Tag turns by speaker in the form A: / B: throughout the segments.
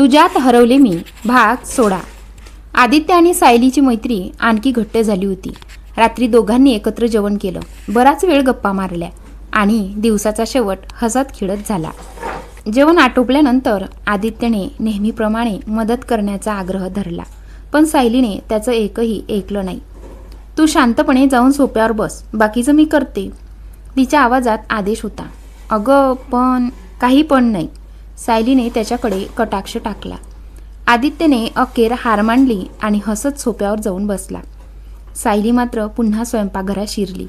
A: तुझ्यात हरवले मी भाग 16. आदित्य आणि सायलीची मैत्री आणखी घट्ट झाली होती. रात्री दोघांनी एकत्र जेवण केलं, बराच वेळ गप्पा मारल्या आणि दिवसाचा शेवट हसत खेळत झाला. जेवण आटोपल्यानंतर आदित्यने नेहमीप्रमाणे मदत करण्याचा आग्रह धरला, पण सायलीने त्याचं एकही ऐकलं नाही. तू शांतपणे जाऊन सोप्यावर बस, बाकीचं मी करते. तिच्या आवाजात आदेश होता. अगं पण काही पण नाही. सायलीने त्याच्याकडे कटाक्ष टाकला. आदित्यने अखेर हार मांडली आणि हसत सोप्यावर जाऊन बसला. सायली मात्र पुन्हा स्वयंपाकघरात शिरली.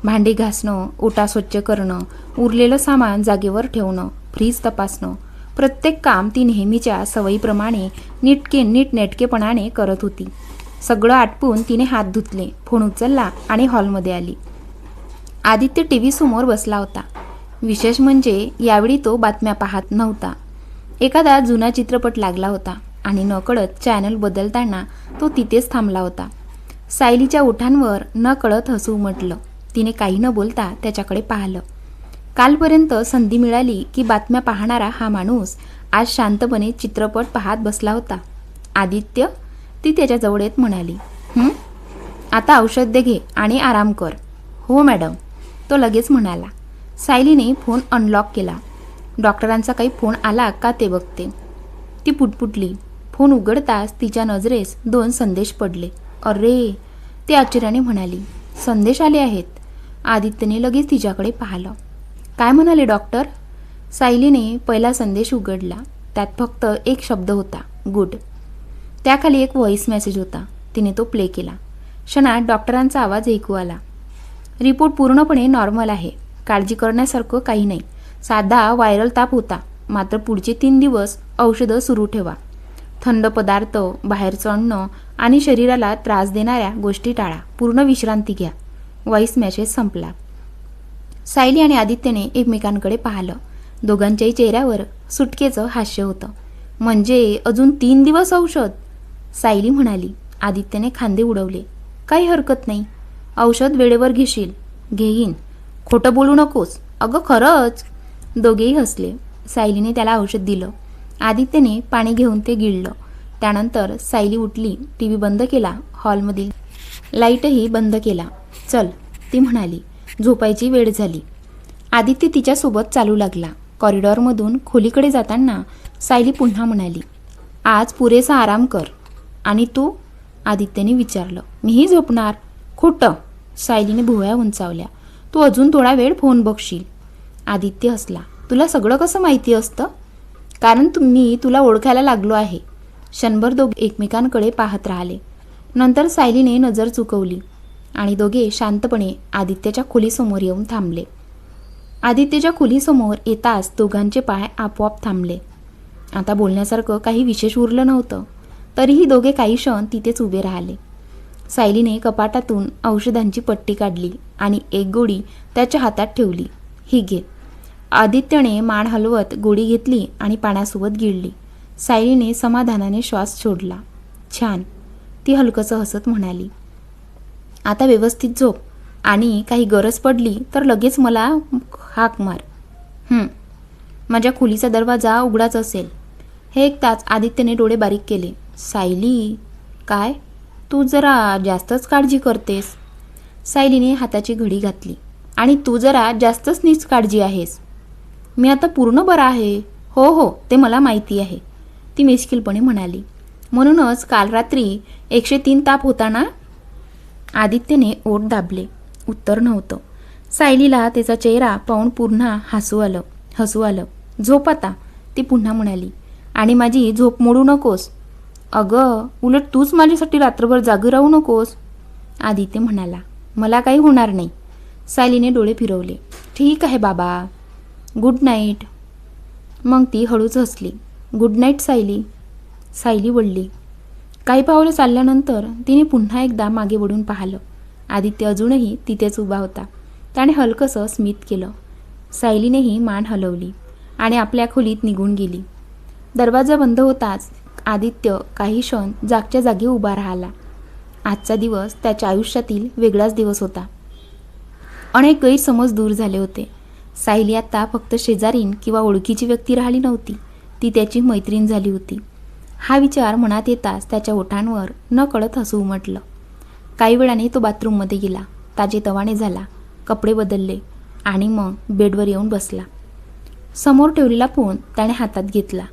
A: भांडी घासणं, ओटा स्वच्छ करणं, उरलेलं सामान जागेवर ठेवणं, फ्रीज तपासणं, प्रत्येक काम ती नेहमीच्या सवयीप्रमाणे नीटनेटकेपणाने करत होती. सगळं आटपून तिने हात धुतले, फोन उचलला आणि हॉलमध्ये आली. आदित्य टीव्ही समोर बसला होता. विशेष म्हणजे यावेळी तो बातम्या पाहत नव्हता. एखादा जुना चित्रपट लागला होता आणि नकळत चॅनल बदलताना तो तिथेच थांबला होता. सायलीच्या ओठांवर नकळत हसू उमटलं. तिने काही न बोलता त्याच्याकडे पाहिलं. कालपर्यंत संधी मिळाली की बातम्या पाहणारा हा माणूस आज शांतपणे चित्रपट पाहत बसला होता. आदित्य, ती त्याच्याजवळ येत म्हणाली. आता औषध दे घे आणि आराम कर. हो मॅडम, तो लगेच म्हणाला. सायलीने फोन अनलॉक केला. डॉक्टरांचा काही फोन आला का ते बघते. ती पुटपुटली. फोन उघडताच तिच्या नजरेस 2 संदेश पडले. अरे, ती आश्चर्याने म्हणाली. संदेश आले आहेत. आदित्यने लगेच तिच्याकडे पाहिलं. काय म्हणाले डॉक्टर? सायलीने पहिला संदेश उघडला. त्यात फक्त एक शब्द होता, गुड. त्याखाली एक व्हॉइस मेसेज होता. तिने तो प्ले केला. क्षणात डॉक्टरांचा आवाज ऐकू आला. रिपोर्ट पूर्णपणे नॉर्मल आहे. काळजी करण्यासारखं काही नाही. साधा व्हायरल ताप होता. मात्र पुढचे 3 दिवस औषधं सुरू ठेवा. थंड पदार्थ, बाहेरचं अन्न आणि शरीराला त्रास देणाऱ्या गोष्टी टाळा. पूर्ण विश्रांती घ्या. व्हॉइस मेसेज संपला. सायली आणि आदित्यने एकमेकांकडे पाहिलं. दोघांच्याही चेहऱ्यावर सुटकेचं हास्य होतं. म्हणजे अजून 3 दिवस औषध? सायली म्हणाली. आदित्यने खांदे उडवले. काही हरकत नाही. औषध वेळेवर घेशील? घेईन. खोटं बोलू नकोस. अगं खरंच. दोघेही हसले. सायलीने त्याला औषध दिलं. आदित्यने पाणी घेऊन ते गिळलं. त्यानंतर सायली उठली. टीव्ही बंद केला. हॉलमधील लाईटही बंद केला. चल, ती म्हणाली. झोपायची वेळ झाली. आदित्य तिच्यासोबत चालू लागला. कॉरिडॉरमधून खोलीकडे जाताना सायली पुन्हा म्हणाली. आज पुरेसा आराम कर. आणि तू? आदित्यने विचारलं. मीही झोपणार. खोटं. सायलीने भुवया उंचावल्या. तू अजून थोडा वेळ फोन बघशील. आदित्य हसला. तुला सगळं कसं माहिती असतं? कारण मी तुला ओळखायला लागलो आहे. क्षणभर दोघे एकमेकांकडे पाहत राहिले. नंतर सायलीने नजर चुकवली आणि दोघे शांतपणे आदित्यच्या खोलीसमोर येऊन थांबले. आदित्यच्या खोलीसमोर येताच दोघांचे पाय आपोआप थांबले. आता बोलण्यासारखं काही विशेष उरलं नव्हतं. तरीही दोघे काही क्षण तिथेच उभे राहिले. सायलीने कपाटातून औषधांची पट्टी काढली आणि एक गोळी त्याच्या हातात ठेवली. ही घे. आदित्यने मान हलवत गोळी घेतली आणि पाण्यासोबत गिळली. सायलीने समाधानाने श्वास सोडला. छान, ती हलकसं हसत म्हणाली. आता व्यवस्थित झोप आणि काही गरज पडली तर लगेच मला हाक मार. माझ्या खोलीचा दरवाजा उघडाच असेल. हे ऐकताच आदित्यने डोळे बारीक केले. सायली, काय? तू जरा जास्तच काळजी करतेस. सायलीने हाताची घडी घातली. आणि तू जरा जास्तच नीच काळजी आहेस. मी आता पूर्ण बरा आहे. हो हो, ते मला माहिती आहे, ती मिश्किलपणे म्हणाली. म्हणूनच काल रात्री 103 ताप होता ना? आदित्यने ओठ दाबले. उत्तर नव्हतं. सायलीला त्याचा चेहरा पाहून पुन्हा हसू आलं. झोप आता, ती पुन्हा म्हणाली. आणि माझी झोप मोडू नकोस. अगं, उलट तूच माझ्यासाठी रात्रभर जागी राहू नकोस. आदित्य म्हणाला. मला काही होणार नाही. सायलीने डोळे फिरवले. ठीक आहे बाबा. Good night. मग ती हळूच हसली. Good night Sayali. सायली वळली. काही पावलं चालल्यानंतर तिने पुन्हा एकदा मागे वळून पाहिलं. आदित्य अजूनही तिथेच उभा होता. त्याने हलकंसं स्मित केलं. सायलीनेही मान हलवली आणि आपल्या खोलीत निघून गेली. दरवाजा बंद होताच आदित्य काही क्षण जागच्या जागी उभा राहिला. आजचा दिवस त्याच्या आयुष्यातील वेगळाच दिवस होता. अनेक गैरसमज दूर झाले होते. सायली आता फक्त शेजारीन किंवा ओळखीची व्यक्ती राहिली नव्हती. ती त्याची मैत्रीण झाली होती. हा विचार मनात येताच त्याच्या ओठांवर नकळत हसू उमटलं. काही वेळाने तो बाथरूममध्ये गेला, ताजेतवाने झाला, कपडे बदलले आणि मग बेडवर येऊन बसला. समोर ठेवलेला फोन त्याने हातात घेतला.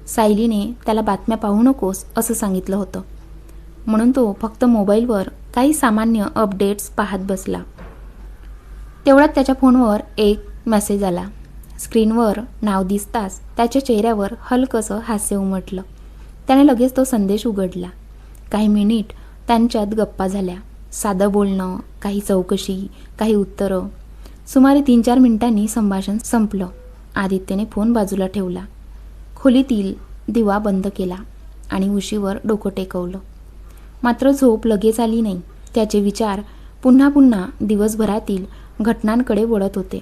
A: सायलीने त्याला बातम्या पाहू नकोस असं सांगितलं होतं, म्हणून तो फक्त मोबाईलवर काही सामान्य अपडेट्स पाहत बसला. तेवढ्यात त्याच्या फोनवर एक मेसेज आला. स्क्रीनवर नाव दिसताच त्याच्या चेहऱ्यावर हलकंसं हास्य उमटलं. त्याने लगेच तो संदेश उघडला. काही मिनिट त्यांच्यात गप्पा झाल्या. साधं बोलणं, काही चौकशी, काही उत्तरं. सुमारे 3-4 मिनिटांनी संभाषण संपलं. आदित्यने फोन बाजूला ठेवला, खोलीतील दिवा बंद केला आणि उशीवर डोकं टेकवलं. मात्र झोप लगेच आली नाही. त्याचे विचार पुन्हा पुन्हा दिवसभरातील घटनांकडे वळत होते.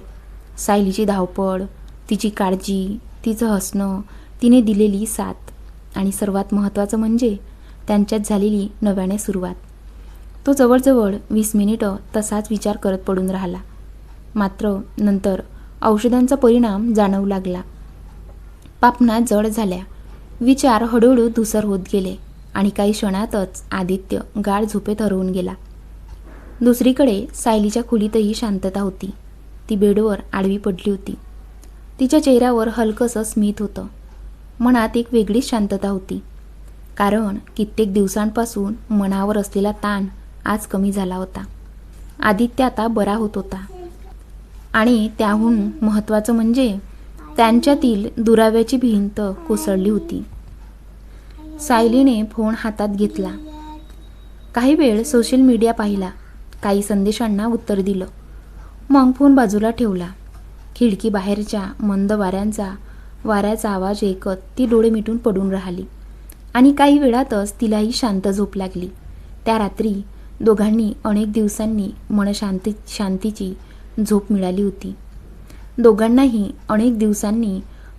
A: सायलीची धावपळ, तिची काळजी, तिचं हसणं, तिने दिलेली साथ आणि सर्वात महत्त्वाचं म्हणजे त्यांच्यात झालेली नव्याने सुरुवात. तो जवळजवळ 20 मिनिटं तसाच विचार करत पडून राहिला. मात्र नंतर औषधांचा परिणाम जाणवू लागला. पापण्या जड झाल्या, विचार हळूहळू धुसर होत गेले आणि काही क्षणातच आदित्य गाढ झोपेत हरवून गेला. दुसरीकडे सायलीच्या खोलीतही शांतता होती. ती बेडवर आडवी पडली होती. तिच्या चेहऱ्यावर हलकंसं स्मित होतं. मनात एक वेगळीच शांतता होती, कारण कित्येक दिवसांपासून मनावर असलेला ताण आज कमी झाला होता. आदित्य आता बरा होत होता आणि त्याहून महत्त्वाचं म्हणजे त्यांच्यातील दुराव्याची भिंत कोसळली होती. सायलीने फोन हातात घेतला. काही वेळ सोशल मीडिया पाहिला, काही संदेशांना उत्तर दिलं, मग फोन बाजूला ठेवला. खिडकी बाहेरच्या मंद वाऱ्याचा आवाज ऐकत ती डोळे मिटून पडून राहिली आणि काही वेळातच तिलाही शांत झोप लागली. त्या रात्री दोघांनी अनेक दिवसांनी शांतीची झोप मिळाली होती.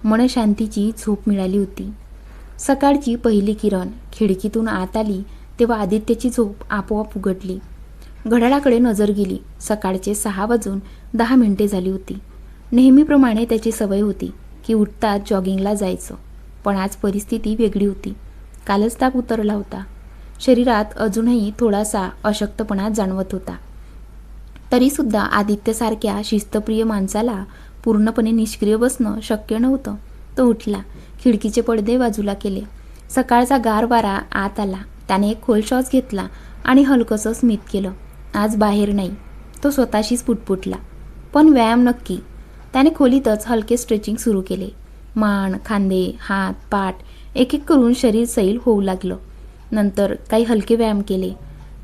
A: मनशांतीची झोप मिळाली होती. सकाळची पहिली किरण खिडकीतून आत आली तेव्हा आदित्यची झोप आपोआप उघडली. घड्याळाकडे नजर गेली. सकाळचे 6:10 झाली होती. नेहमीप्रमाणे त्याची सवय होती की उठताच जॉगिंगला जायचं, पण आज परिस्थिती वेगळी होती. कालच ताप उतरला होता. शरीरात अजूनही थोडासा अशक्तपणा जाणवत होता. तरीसुद्धा आदित्यसारख्या शिस्तप्रिय माणसाला पूर्णपणे निष्क्रिय बसणं शक्य नव्हतं. तो उठला, खिडकीचे पडदे बाजूला केले. सकाळचा गार वारा आत आला. त्याने एक खोल श्वास घेतला आणि हलकंसं स्मित केलं. आज बाहेर नाही, तो स्वतःशीच पुटपुटला. पण व्यायाम नक्की. त्याने खोलीतच हलके स्ट्रेचिंग सुरू केले. मान, खांदे, हात, पाठ एक एक करून शरीर सैल होऊ लागलं. नंतर काही हलके व्यायाम केले.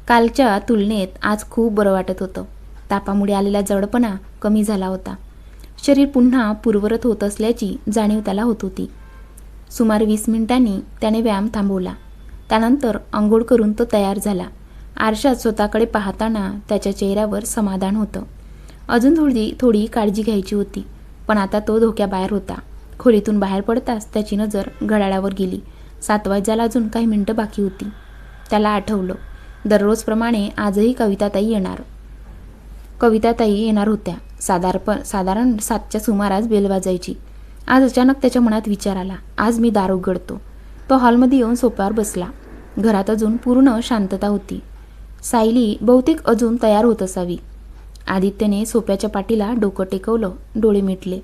A: कालच्या तुलनेत आज खूप बरं वाटत होतं. तापामुळे आलेला जडपणा कमी झाला होता. शरीर पुन्हा पूर्ववत होत असल्याची जाणीव त्याला होत होती. सुमारे 20 मिनिटांनी त्याने व्यायाम थांबवला. त्यानंतर अंघोळ करून तो तयार झाला. आरशात स्वतःकडे पाहताना त्याच्या चेहऱ्यावर समाधान होतं. अजून थोडी काळजी घ्यायची होती, पण आता तो धोक्याबाहेर होता. खोलीतून बाहेर पडताच त्याची नजर घड्याळावर गेली. 7 वाजायला अजून काही मिनिटं बाकी होती. त्याला आठवलं, दररोजप्रमाणे आजही कविताताई येणार होत्या. साधारण 7च्या सुमारास बेल वाजायची. आज अचानक त्याच्या मनात विचार आला, आज मी दार उघडतो. तो हॉलमध्ये येऊन सोफ्यावर बसला. घरात अजून पूर्ण शांतता होती. सायली बहुतेक अजून तयार होत असावी. आदित्यने सोफ्याच्या पाठीला डोकं टेकवलं, डोळे मिटले.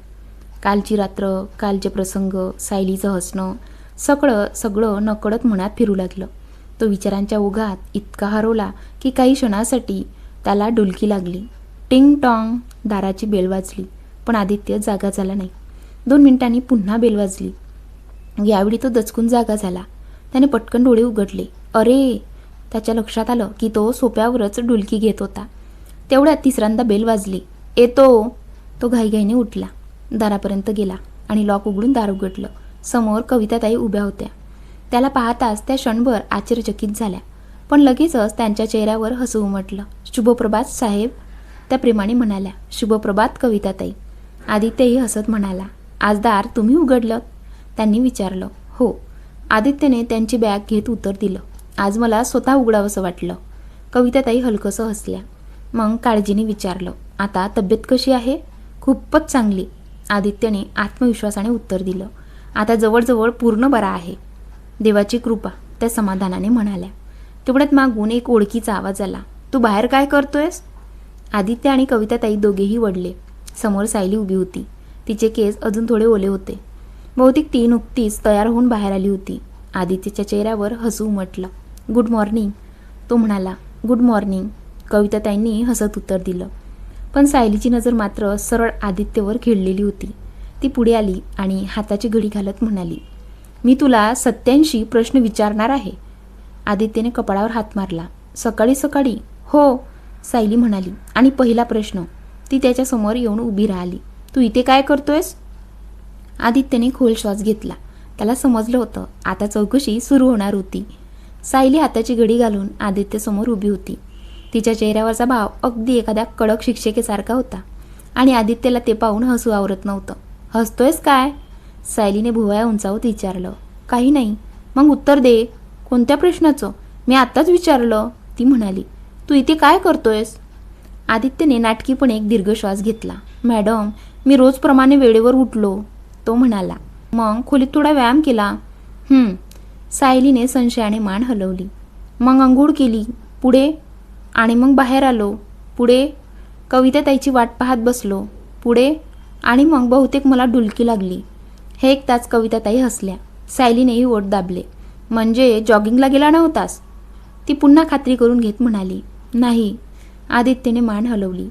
A: कालची रात्र, कालचे प्रसंग, सायलीचं हसणं, सगळं नकळत मनात फिरू लागलं. तो विचारांच्या ओघात इतका हरवला की काही क्षणासाठी त्याला डुलकी लागली. टिंग टॉंग दाराची बेल वाजली, पण आदित्य जागा झाला नाही. 2 मिनिटांनी पुन्हा बेल वाजली. यावेळी तो दचकून जागा झाला. त्याने पटकन डोळे उघडले. अरे, त्याच्या लक्षात आलं की तो सोफ्यावरच डुलकी घेत होता. तेवढ्यात तिसऱ्यांदा बेल वाजली. येतो. तो घाईघाईने उठला, दारापर्यंत गेला आणि लॉक उघडून दार उघडलं. समोर कविताताई उभ्या होत्या. त्याला पाहताच त्या क्षणभर आश्चर्यचकित झाल्या, पण लगेचच त्यांच्या चेहऱ्यावर हसू उमटलं. शुभप्रभात साहेब, त्या प्रेमाने म्हणाल्या. शुभप्रभात कविताताई. आदित्यही हसत म्हणाला. आज दार तुम्ही उघडलं? त्यांनी विचारलं. हो. आदित्यने त्यांची बॅग घेत उत्तर दिलं. आज मला स्वतः उघडावंसं वाटलं. कविताताई हलकंसं हसल्या. मग काळजीने विचारलं, आता तब्येत कशी आहे? खूपच चांगली. आदित्यने आत्मविश्वासाने उत्तर दिलं. आता जवळजवळ पूर्ण बरा आहे. देवाची कृपा, त्या समाधानाने म्हणाल्या. तेवढ्यात मागून एक ओळखीचा आवाज आला. तू बाहेर काय करतोयस? आदित्य आणि कविताताई दोघेही वळले. समोर सायली उभी होती. तिचे केस अजून थोडे ओले होते. बहुतेक ती नुकतीच तयार होऊन बाहेर आली होती. आदित्यच्या चेहऱ्यावर हसू उमटलं. गुड मॉर्निंग, तो म्हणाला. गुड मॉर्निंग, कविताताईंनी हसत उत्तर दिलं. पण सायलीची नजर मात्र सरळ आदित्यवर खिळलेली होती. ती पुढे आली आणि हाताची घडी घालत म्हणाली, मी तुला 87 प्रश्न विचारणार आहे. आदित्यने कपाळावर हात मारला. सकाळी सकाळी? हो, सायली म्हणाली. आणि पहिला प्रश्न. ती त्याच्यासमोर येऊन उभी राहिली. तू इथे काय करतोयस? आदित्यने खोल श्वास घेतला. त्याला समजलं होतं आता चौकशी सुरू होणार होती. सायली हाताची घडी घालून आदित्यसमोर उभी होती. तिच्या चेहऱ्यावरचा भाव अगदी एखाद्या कडक शिक्षकेसारखा होता आणि आदित्यला ते पाहून हसू आवरत नव्हतं. हसतोयस काय? सायलीने भुवया उंचावत विचारलं. काही नाही. मग उत्तर दे. कोणत्या प्रश्नाचं? मी आत्ताच विचारलं, ती म्हणाली. तू इथे काय करतोयस? आदित्यने नाटकीपणे एक दीर्घ श्वास घेतला. मॅडम, मी रोजप्रमाणे वेळेवर उठलो, तो म्हणाला. मग खोलीत थोडा व्यायाम केला. सायलीने संशयाने मान हलवली. मग अंघोळ केली. पुढे? आणि मग बाहेर आलो. पुढे? कविताताईची वाट पाहत बसलो. पुढे? आणि मग बहुतेक मला डुलकी लागली. हे ऐकताच कविताताई हसल्या. सायलीनेही ओठ दाबले. म्हणजे जॉगिंगला गेला नव्हतास? ती पुन्हा खात्री करून घेत म्हणाली. नाही. आदित्यने मान हलवली.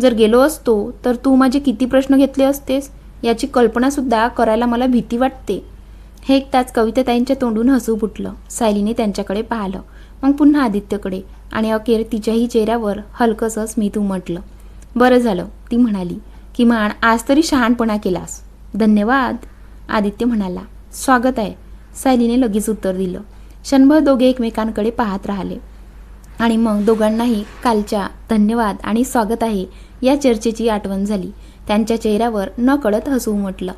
A: जर गेलो असतो तर तू माझे किती प्रश्न घेतले असतेस याची कल्पनासुद्धा करायला मला भीती वाटते. हे ऐकताच कविताताईंच्या तोंडून हसू फुटलं. सायलीने त्यांच्याकडे पाहिलं, मग पुन्हा आदित्यकडे, आणि अखेर तिच्याही चेहऱ्यावर हलकंसं स्मित उमटलं. बरं झालं, ती म्हणाली. किमान आज तरी शहाणपणा केलास. धन्यवाद, आदित्य म्हणाला. स्वागत आहे, सायलीने लगेच उत्तर दिलं. क्षणभर दोघे एकमेकांकडे पाहत राहिले आणि मग दोघांनाही कालच्या धन्यवाद आणि स्वागत आहे या चर्चेची आठवण झाली. त्यांच्या चेहऱ्यावर न कळत हसू उमटलं.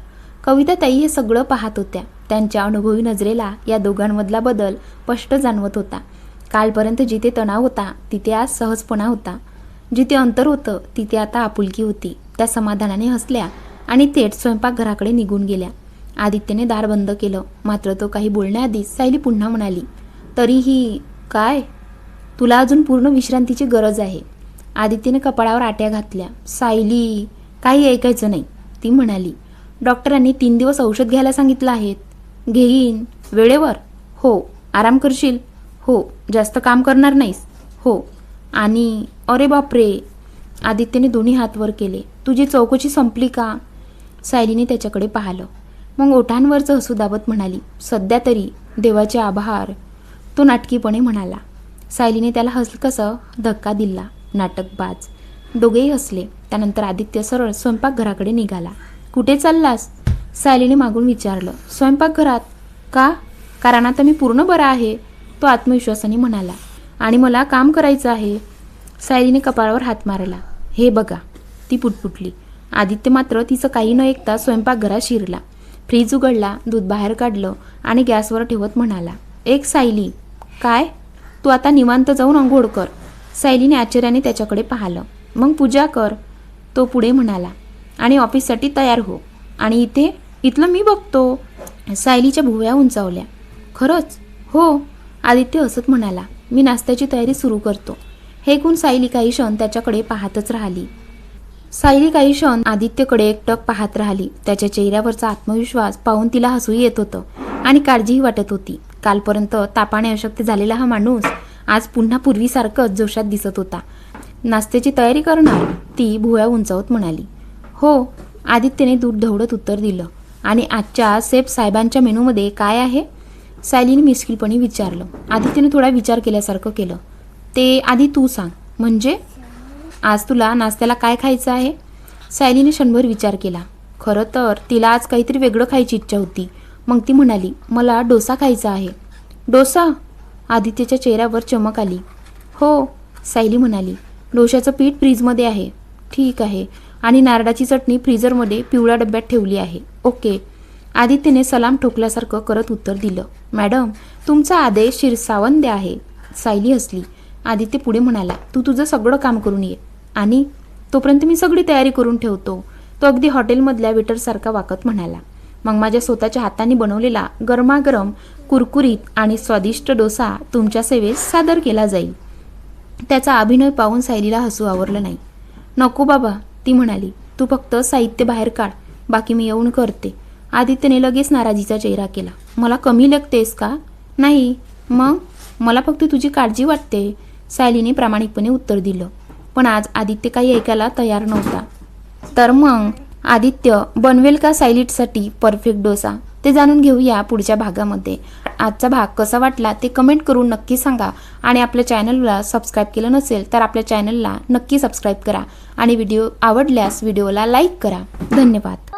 A: कविताताई हे सगळं पाहत होत्या. त्यांच्या अनुभवी नजरेला या दोघांमधला बदल स्पष्ट जाणवत होता. कालपर्यंत जिथे तणाव होता तिथे आज सहजपणा होता. जिथे अंतर होतं तिथे आता आपुलकी होती. त्या समाधानाने हसल्या आणि थेट स्वयंपाकघराकडे निघून गेल्या. आदित्यने दार बंद केलं. मात्र तो काही बोलण्याआधीच सायली पुन्हा म्हणाली, तरीही काय? तुला अजून पूर्ण विश्रांतीची गरज आहे. आदित्यने कपाळावर आट्या घातल्या. सायली, काही ऐकायचं नाही, ती म्हणाली. डॉक्टरांनी 3 दिवस औषध घ्यायला सांगितलं आहेत. घेईन. वेळेवर? हो. आराम करशील? हो. जास्त काम करणार नाहीस? हो. आणि अरे बापरे, आदित्यने दोन्ही हात वर केले. तुझी चौकशी संपली का? सायलीने त्याच्याकडे पाहिलं. मग ओठांवरचं हसू दाबत म्हणाली, सध्या तरी. देवाचे आभार, तो नाटकीपणे म्हणाला. सायलीने त्याला हलकंसं धक्का दिला. नाटकबाज. दोघेही हसले. त्यानंतर आदित्य सरळ स्वयंपाकघराकडे निघाला. कुठे चाललास? सायलीने मागून विचारलं. स्वयंपाकघरात. का? कारण आता मी पूर्ण बरा आहे, तो आत्मविश्वासाने म्हणाला. आणि मला काम करायचं आहे. सायलीने कपाळावर हात मारला. हे बघा, ती पुटपुटली. आदित्य मात्र तिचं काही न ऐकता स्वयंपाकघरात शिरला. फ्रीज उघडला, दूध बाहेर काढलं आणि गॅसवर ठेवत म्हणाला, एक सायली. काय? तू आता निवांत जाऊन अंघोळ कर. सायलीने आश्चर्याने त्याच्याकडे पाहिलं. मग पूजा कर, तो पुढे म्हणाला. आणि ऑफिससाठी तयार हो. आणि इथलं मी बघतो. सायलीच्या भुवया उंचावल्या. खरंच? हो, आदित्य हसत म्हणाला. मी नाश्त्याची तयारी सुरू करतो. हे ऐकून सायली काही क्षण त्याच्याकडे पाहतच राहिली. आदित्यकडे एकटक पाहत राहिली. त्याच्या चेहऱ्यावरचा आत्मविश्वास पाहून तिला हसू येत होतं आणि काळजीही वाटत होती. कालपर्यंत तापाने अशक्त झालेला हा माणूस आज पुन्हा पूर्वीसारखंच जोशात दिसत होता. नाश्त्याची तयारी करणार, ती भुवया उंचावत म्हणाली. हो, आदित्यने दूध ढवळत उत्तर दिलं. आणि आजच्या सेफ साहेबांच्या मेनूमध्ये काय आहे? सायलीने मिश्किलपणे विचारलं. आदित्यने थोडा विचार केल्यासारखं केलं. ते आधी तू सांग. म्हणजे? आज तुला नाश्त्याला काय खायचं आहे? सायलीने क्षणभर विचार केला. खरं तर तिला आज काहीतरी वेगळं खायची इच्छा होती. मग ती म्हणाली, मला डोसा खायचा आहे. डोसा? आदित्यच्या चेहऱ्यावर चमक आली. हो, सायली म्हणाली. डोशाचं पीठ फ्रीजमध्ये आहे. ठीक आहे. आणि नारळाची चटणी फ्रीजरमध्ये पिवळ्या डब्यात ठेवली आहे. ओके. आदित्यने सलाम ठोकल्यासारखं करत उत्तर दिलं. मॅडम, तुमचा आदेश शिरसावंद आहे. सायली हसली. आदित्य पुढे म्हणाला, तू तुझं सगळं काम करून ये. आणि तोपर्यंत मी सगळी तयारी करून ठेवतो, तो अगदी हॉटेलमधल्या वेटरसारखा वाकत म्हणाला. मग माझ्या स्वतःच्या हाताने बनवलेला गरमागरम कुरकुरीत आणि स्वादिष्ट डोसा तुमच्या सेवेस सादर केला जाईल. त्याचा अभिनय पाहून सायलीला हसू आवरलं नाही. नको बाबा, ती म्हणाली. तू फक्त साहित्य बाहेर काढ, बाकी मी येऊन करते. आदित्यने लगेच नाराजीचा चेहरा केला. मला कमी लेखतेस का? नाही. मग मला फक्त तुझी काळजी वाटते, सायलीने प्रामाणिकपणे उत्तर दिलं. पण आज आदित्य काही ऐकायला तयार नव्हता. तर मग आदित्य बनवेल का सायलीसाठी परफेक्ट डोसा, ते जाणून घेऊया पुढच्या भागामध्ये. आजचा भाग कसा वाटला ते कमेंट करून नक्की सांगा. आणि आपल्या चॅनलला सबस्क्राईब केलं नसेल तर आपल्या चॅनलला नक्की सबस्क्राईब करा. आणि व्हिडिओ आवडल्यास व्हिडिओला लाईक करा. धन्यवाद.